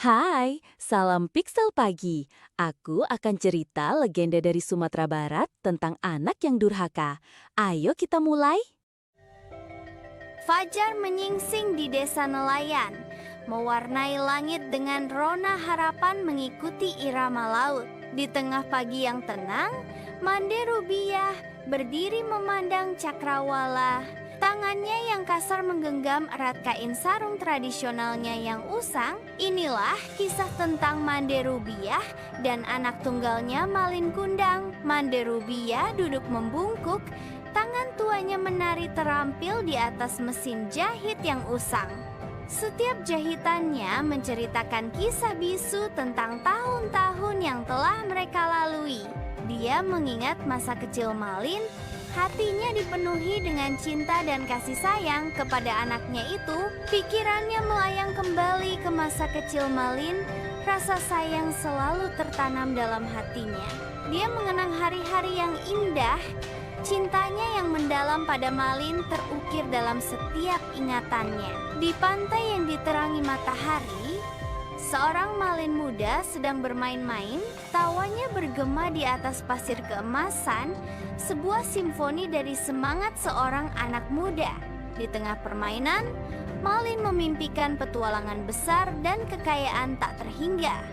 Hai, salam Pixel Pagi. Aku akan cerita legenda dari Sumatera Barat tentang anak yang durhaka. Ayo kita mulai. Fajar menyingsing di desa nelayan, mewarnai langit dengan rona harapan mengikuti irama laut. Di tengah pagi yang tenang, Mande Rubiah berdiri memandang cakrawala. Tangannya yang kasar menggenggam erat kain sarung tradisionalnya yang usang. Inilah kisah tentang Mande Rubiah dan anak tunggalnya Malin Kundang. Mande Rubiah duduk membungkuk, tangan tuanya menari terampil di atas mesin jahit yang usang. Setiap jahitannya menceritakan kisah bisu tentang tahun-tahun yang telah mereka lalui. Dia mengingat masa kecil Malin, hatinya dipenuhi dengan cinta dan kasih sayang kepada anaknya itu. Pikirannya melayang kembali ke masa kecil Malin, rasa sayang selalu tertanam dalam hatinya. Dia mengenang hari-hari yang indah. Cintanya yang mendalam pada Malin terukir dalam setiap ingatannya. Di pantai yang diterangi matahari, seorang Malin muda sedang bermain-main. Tawanya bergema di atas pasir keemasan, sebuah simfoni dari semangat seorang anak muda. Di tengah permainan, Malin memimpikan petualangan besar dan kekayaan tak terhingga.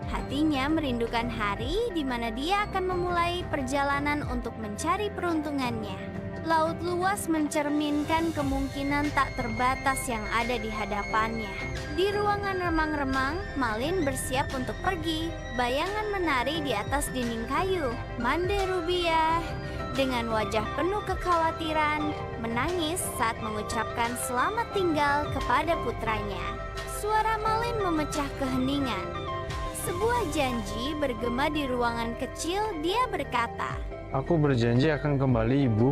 Hatinya merindukan hari di mana dia akan memulai perjalanan untuk mencari peruntungannya. Laut luas mencerminkan kemungkinan tak terbatas yang ada di hadapannya. Di ruangan remang-remang, Malin bersiap untuk pergi. Bayangan menari di atas dinding kayu. Mande Rubiah dengan wajah penuh kekhawatiran menangis saat mengucapkan selamat tinggal kepada putranya. Suara Malin memecah keheningan. Sebuah janji bergema di ruangan kecil. Dia berkata, "Aku berjanji akan kembali, Ibu."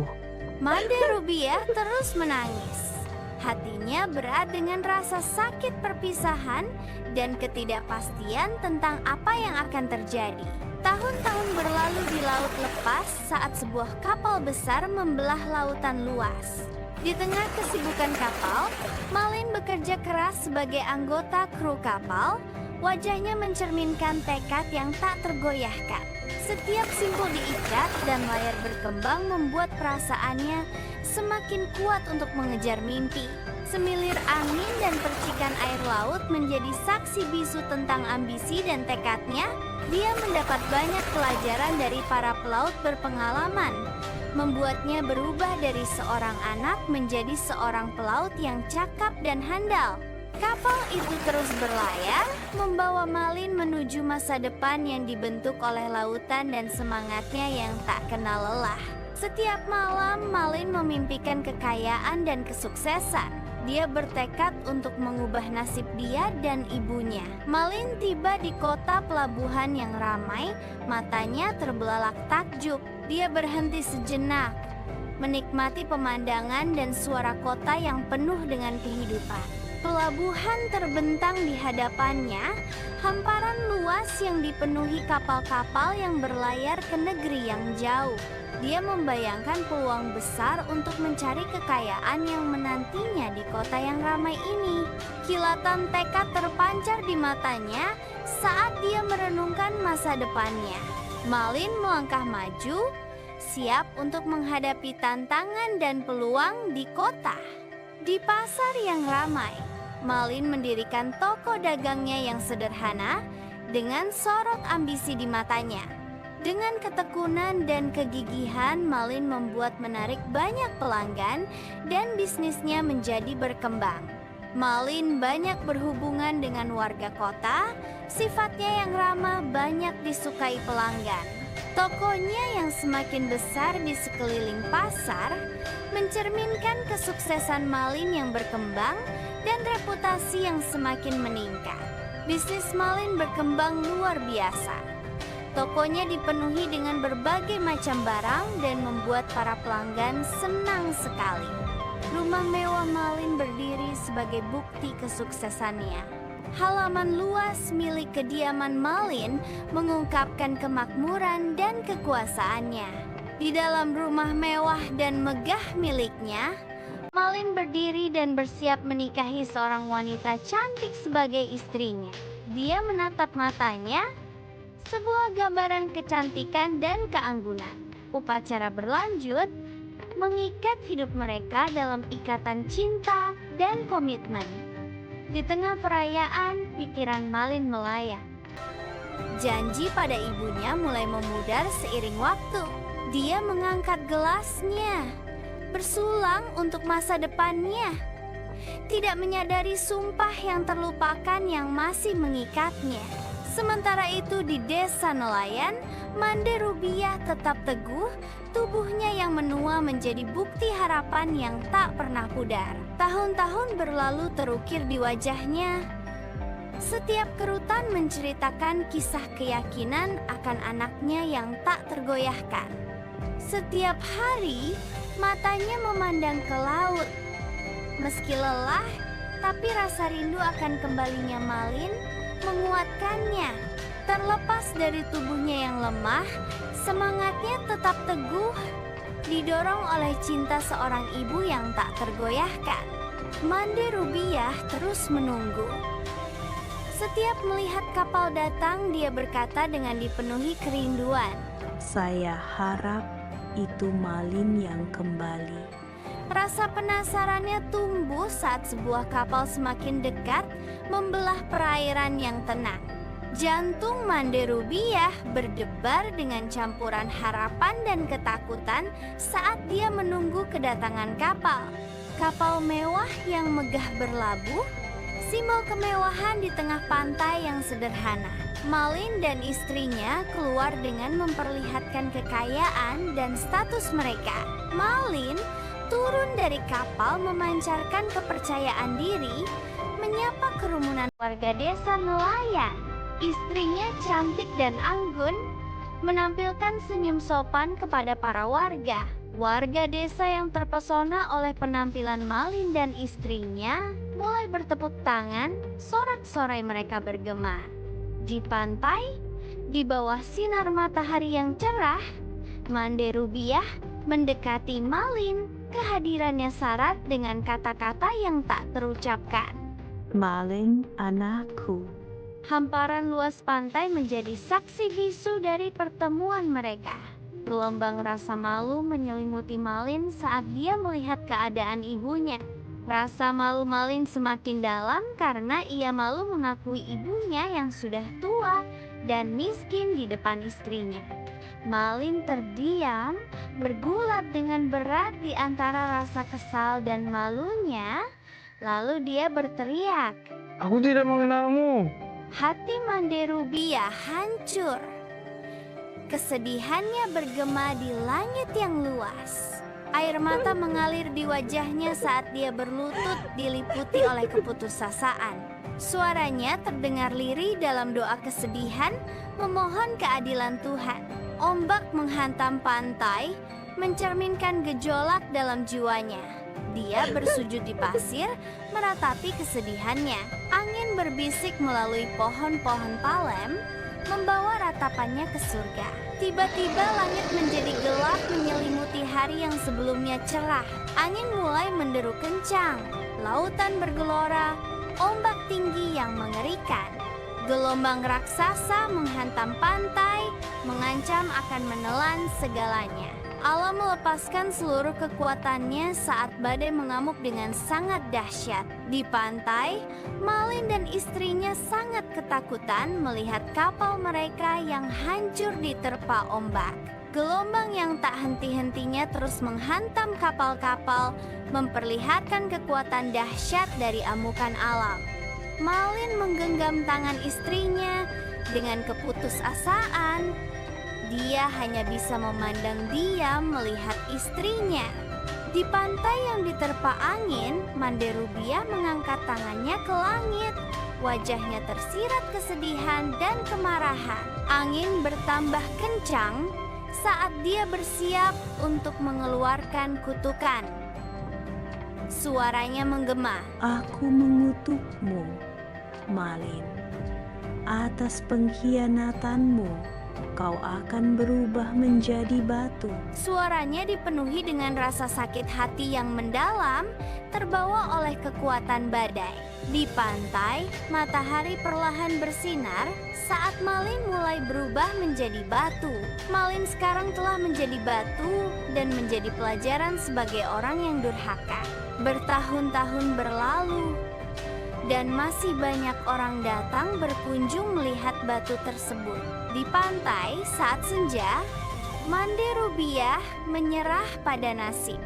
Mande Rubiah terus menangis. Hatinya berat dengan rasa sakit perpisahan dan ketidakpastian tentang apa yang akan terjadi. Tahun-tahun berlalu di laut lepas saat sebuah kapal besar membelah lautan luas. Di tengah kesibukan kapal, Malin bekerja keras sebagai anggota kru kapal. Wajahnya mencerminkan tekad yang tak tergoyahkan. Setiap simpul diikat dan layar berkembang membuat perasaannya semakin kuat untuk mengejar mimpi. Semilir angin dan percikan air laut menjadi saksi bisu tentang ambisi dan tekadnya. Dia mendapat banyak pelajaran dari para pelaut berpengalaman, membuatnya berubah dari seorang anak menjadi seorang pelaut yang cakap dan handal. Kapal itu terus berlayar, membawa Malin menuju masa depan yang dibentuk oleh lautan dan semangatnya yang tak kenal lelah. Setiap malam, Malin memimpikan kekayaan dan kesuksesan. Dia bertekad untuk mengubah nasib dia dan ibunya. Malin tiba di kota pelabuhan yang ramai, matanya terbelalak takjub. Dia berhenti sejenak, menikmati pemandangan dan suara kota yang penuh dengan kehidupan. Pelabuhan terbentang di hadapannya, hamparan luas yang dipenuhi kapal-kapal yang berlayar ke negeri yang jauh. Dia membayangkan peluang besar untuk mencari kekayaan yang menantinya di kota yang ramai ini. Kilatan tekad terpancar di matanya saat dia merenungkan masa depannya. Malin melangkah maju, siap untuk menghadapi tantangan dan peluang di kota. Di pasar yang ramai, Malin mendirikan toko dagangnya yang sederhana dengan sorot ambisi di matanya. Dengan ketekunan dan kegigihan, Malin membuat menarik banyak pelanggan dan bisnisnya menjadi berkembang. Malin banyak berhubungan dengan warga kota, sifatnya yang ramah banyak disukai pelanggan. Tokonya yang semakin besar di sekeliling pasar mencerminkan kesuksesan Malin yang berkembang dan reputasi yang semakin meningkat. Bisnis Malin berkembang luar biasa. Tokonya dipenuhi dengan berbagai macam barang dan membuat para pelanggan senang sekali. Rumah mewah Malin berdiri sebagai bukti kesuksesannya. Halaman luas milik kediaman Malin mengungkapkan kemakmuran dan kekuasaannya. Di dalam rumah mewah dan megah miliknya, Malin berdiri dan bersiap menikahi seorang wanita cantik sebagai istrinya. Dia menatap matanya, sebuah gambaran kecantikan dan keanggunan. Upacara berlanjut, mengikat hidup mereka dalam ikatan cinta dan komitmen. Di tengah perayaan, pikiran Malin melayang. Janji pada ibunya mulai memudar seiring waktu. Dia mengangkat gelasnya, bersulang untuk masa depannya. Tidak menyadari sumpah yang terlupakan yang masih mengikatnya. Sementara itu di desa nelayan, Mande Rubiah tetap teguh, tubuhnya yang menua menjadi bukti harapan yang tak pernah pudar. Tahun-tahun berlalu terukir di wajahnya. Setiap kerutan menceritakan kisah keyakinan akan anaknya yang tak tergoyahkan. Setiap hari, matanya memandang ke laut. Meski lelah, tapi rasa rindu akan kembalinya Malin menguatkannya. Terlepas dari tubuhnya yang lemah, semangatnya tetap teguh, didorong oleh cinta seorang ibu yang tak tergoyahkan. Mande Rubiah terus menunggu. Setiap melihat kapal datang, dia berkata dengan dipenuhi kerinduan, Saya harap itu Malin yang kembali. Rasa penasarannya tumbuh saat sebuah kapal semakin dekat membelah perairan yang tenang. Jantung Mande Rubiah berdebar dengan campuran harapan dan ketakutan saat dia menunggu kedatangan kapal. Kapal mewah yang megah berlabuh, simbol kemewahan di tengah pantai yang sederhana. Malin dan istrinya keluar dengan memperlihatkan kekayaan dan status mereka. Malin turun dari kapal memancarkan kepercayaan diri, menyapa kerumunan warga desa nelayan. Istrinya cantik dan anggun, menampilkan senyum sopan kepada para warga. Warga desa yang terpesona oleh penampilan Malin dan istrinya mulai bertepuk tangan, sorak-sorai mereka bergema. Di pantai, di bawah sinar matahari yang cerah, Mande Rubiah mendekati Malin. Kehadirannya syarat dengan kata-kata yang tak terucapkan. Malin, anakku. Hamparan luas pantai menjadi saksi bisu dari pertemuan mereka. Gelombang rasa malu menyelimuti Malin saat dia melihat keadaan ibunya. Rasa malu Malin semakin dalam karena ia malu mengakui ibunya yang sudah tua dan miskin di depan istrinya. Malin terdiam, bergulat dengan berat di antara rasa kesal dan malunya. Lalu dia berteriak, Aku tidak mengenalmu. Hati Mande Rubiah hancur. Kesedihannya bergema di langit yang luas. Air mata mengalir di wajahnya saat dia berlutut diliputi oleh keputusasaan. Suaranya terdengar lirih dalam doa kesedihan, memohon keadilan Tuhan. Ombak menghantam pantai, mencerminkan gejolak dalam jiwanya. Dia bersujud di pasir, meratapi kesedihannya. Angin berbisik melalui pohon-pohon palem, membawa ratapannya ke surga. Tiba-tiba langit menjadi gelap menyelimuti hari yang sebelumnya cerah. Angin mulai menderu kencang, lautan bergelora, ombak tinggi yang mengerikan. Gelombang raksasa menghantam pantai, mengancam akan menelan segalanya. Alam melepaskan seluruh kekuatannya saat badai mengamuk dengan sangat dahsyat. Di pantai, Malin dan istrinya sangat ketakutan melihat kapal mereka yang hancur diterpa ombak. Gelombang yang tak henti-hentinya terus menghantam kapal-kapal, memperlihatkan kekuatan dahsyat dari amukan alam. Malin menggenggam tangan istrinya dengan keputusasaan. Dia hanya bisa memandang diam melihat istrinya. Di pantai yang diterpa angin, Mande Rubiah mengangkat tangannya ke langit. Wajahnya tersirat kesedihan dan kemarahan. Angin bertambah kencang saat dia bersiap untuk mengeluarkan kutukan. Suaranya menggema. Aku mengutukmu, Malin, atas pengkhianatanmu kau akan berubah menjadi batu. Suaranya dipenuhi dengan rasa sakit hati yang mendalam, terbawa oleh kekuatan badai. Di pantai, matahari perlahan bersinar saat Malin mulai berubah menjadi batu. Malin sekarang telah menjadi batu dan menjadi pelajaran sebagai orang yang durhaka. Bertahun-tahun berlalu, dan masih banyak orang datang berkunjung melihat batu tersebut. Di pantai saat senja, Mande Rubiah menyerah pada nasib.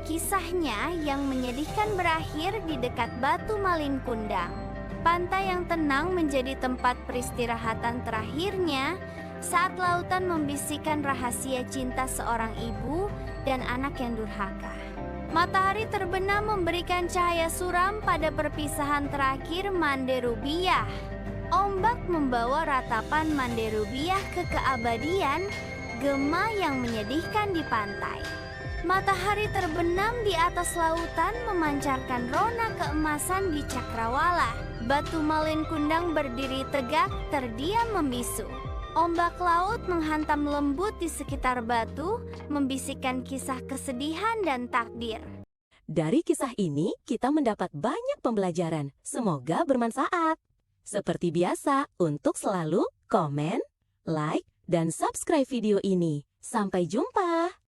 Kisahnya yang menyedihkan berakhir di dekat batu Malin Kundang. Pantai yang tenang menjadi tempat peristirahatan terakhirnya saat lautan membisikkan rahasia cinta seorang ibu dan anak yang durhaka. Matahari terbenam memberikan cahaya suram pada perpisahan terakhir Mande Rubiah. Ombak membawa ratapan Mande Rubiah ke keabadian, gema yang menyedihkan di pantai. Matahari terbenam di atas lautan memancarkan rona keemasan di cakrawala. Batu Malin Kundang berdiri tegak, terdiam membisu. Ombak laut menghantam lembut di sekitar batu, membisikkan kisah kesedihan dan takdir. Dari kisah ini, kita mendapat banyak pembelajaran. Semoga bermanfaat. Seperti biasa, untuk selalu komen, like, dan subscribe video ini. Sampai jumpa!